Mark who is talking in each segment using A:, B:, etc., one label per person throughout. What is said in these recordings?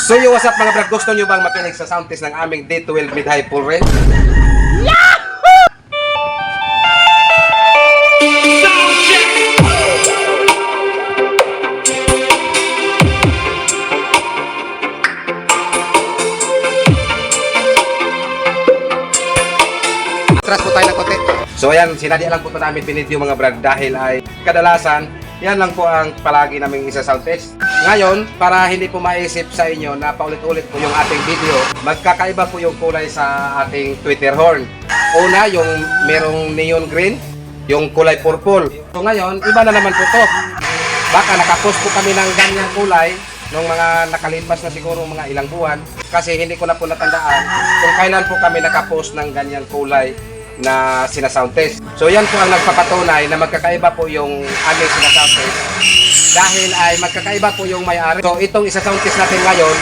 A: So yo, what's up mga brad? Gusto nyo bang makinig sa sound test ng aming D12 mid-high full range? Atras po tayo ng konti. So ayan, sinadya lang po ito namin binidyo mga brad dahil ay kadalasan, yan lang po ang palagi naming isa sound test. Ngayon, para hindi po maisip sa inyo na paulit-ulit po yung ating video, magkakaiba po yung kulay sa ating tweeter horn. Una, yung merong neon green, yung kulay purple. So ngayon, iba na naman po to. Baka nakapost po kami ng ganyang kulay nung mga nakalipas na siguro mga ilang buwan kasi hindi ko na po natandaan kung kailan po kami nakapost ng ganyang kulay na sinasound test. So yan po ang nagpapatunay na magkakaiba po yung aming sinasound test dahil ay magkakaiba po yung may-ari. So itong isa-sound test natin ngayon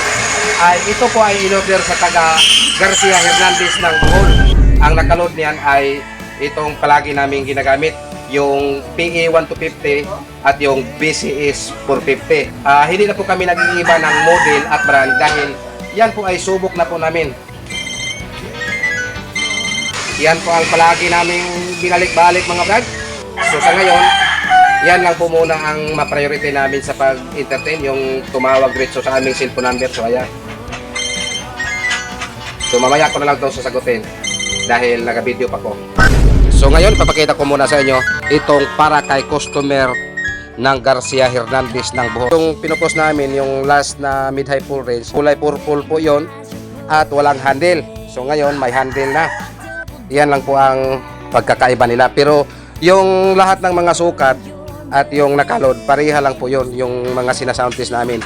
A: ay ito po ay in-order sa taga Garcia Hernandez ng Bohol. Ang nakaload niyan ay itong palagi namin ginagamit, yung PE 1250 at yung BCS 450. Hindi na po kami nag-iiba ng model at brand dahil yan po ay subok na po namin. Yan po ang palagi naming binalik-balik mga brad. So sa ngayon, yan lang po muna ang ma-priority namin sa pag-entertain, yung tumawag diretso sa aming cellphone number. So ayan. So mamaya ko na lang ito sasagutin dahil nag-video pa ko. So ngayon, papakita ko muna sa inyo itong para kay customer ng Garcia Hernandez ng Bohol. Yung pinupost namin, yung last na mid-high full range, kulay purple po yon at walang handle. So ngayon, may handle na. Yan lang po ang pagkakaiba nila. Pero yung lahat ng mga sukat at yung nakaload, pareha lang po yun, yung mga sinasound test namin.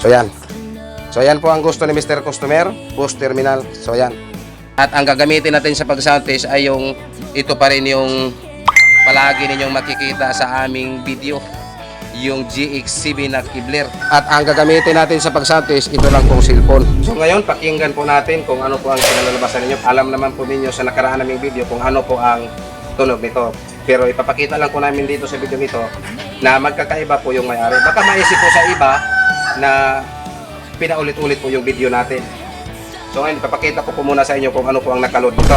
A: So yan. So yan po ang gusto ni Mr. Customer, Bus Terminal. So yan. At ang gagamitin natin sa pag-sound test ay yung ito pa rin yung palagi ninyong makikita sa aming video, yung GX7 na Kibler. At ang gagamitin natin sa pag-sound test, ito lang pong cellphone. So ngayon, pakinggan po natin kung ano po ang kinalalabasan ninyo. Alam naman po ninyo sa nakaraan naming video kung ano po ang tunog nito. Pero ipapakita lang po namin dito sa video nito na magkakaiba po yung may-ari. Baka maisip po sa iba na pinaulit-ulit po yung video natin. So ngayon, ipapakita po muna sa inyo kung ano po ang nakaload nito.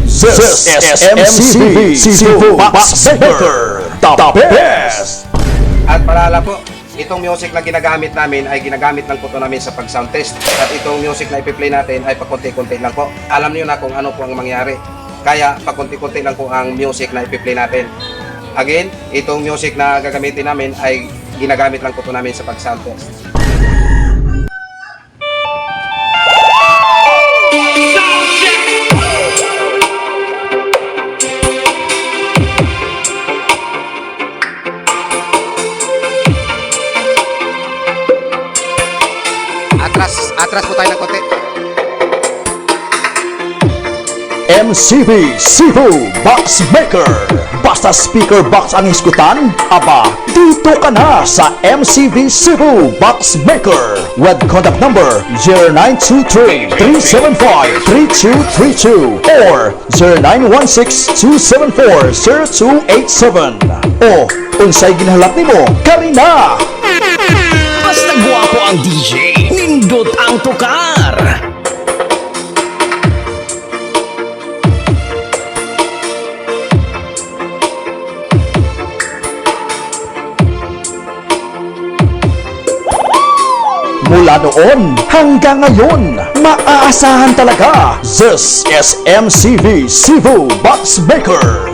B: This is MCB Cebu Box Maker, the best!
A: At paalala po, itong music na ginagamit namin ay ginagamit lang po ito namin sa pag-sound test. At itong music na ipi-play natin ay pakunti-kunti lang po. Alam niyo na kung ano po ang mangyari. Kaya pakunti-kunti lang po ang music na ipi-play natin. Again, itong music na gagamitin namin ay ginagamit lang po ito namin sa pag-sound test. Atras po tayo ng konti.
B: MCB Cebu Box Maker. Basta speaker box ang iskutan, aba, dito ka na sa MCB Cebu Box Maker with contact number 0923-375-3232 or 0916-274-0287. O, unsay ginhalat nimo, Karina!
C: Basta guwapo ang DJ, nindot ang tukar.
B: Mula noon hanggang ngayon, maaasahan talaga. This is MCB Cebu Box Maker.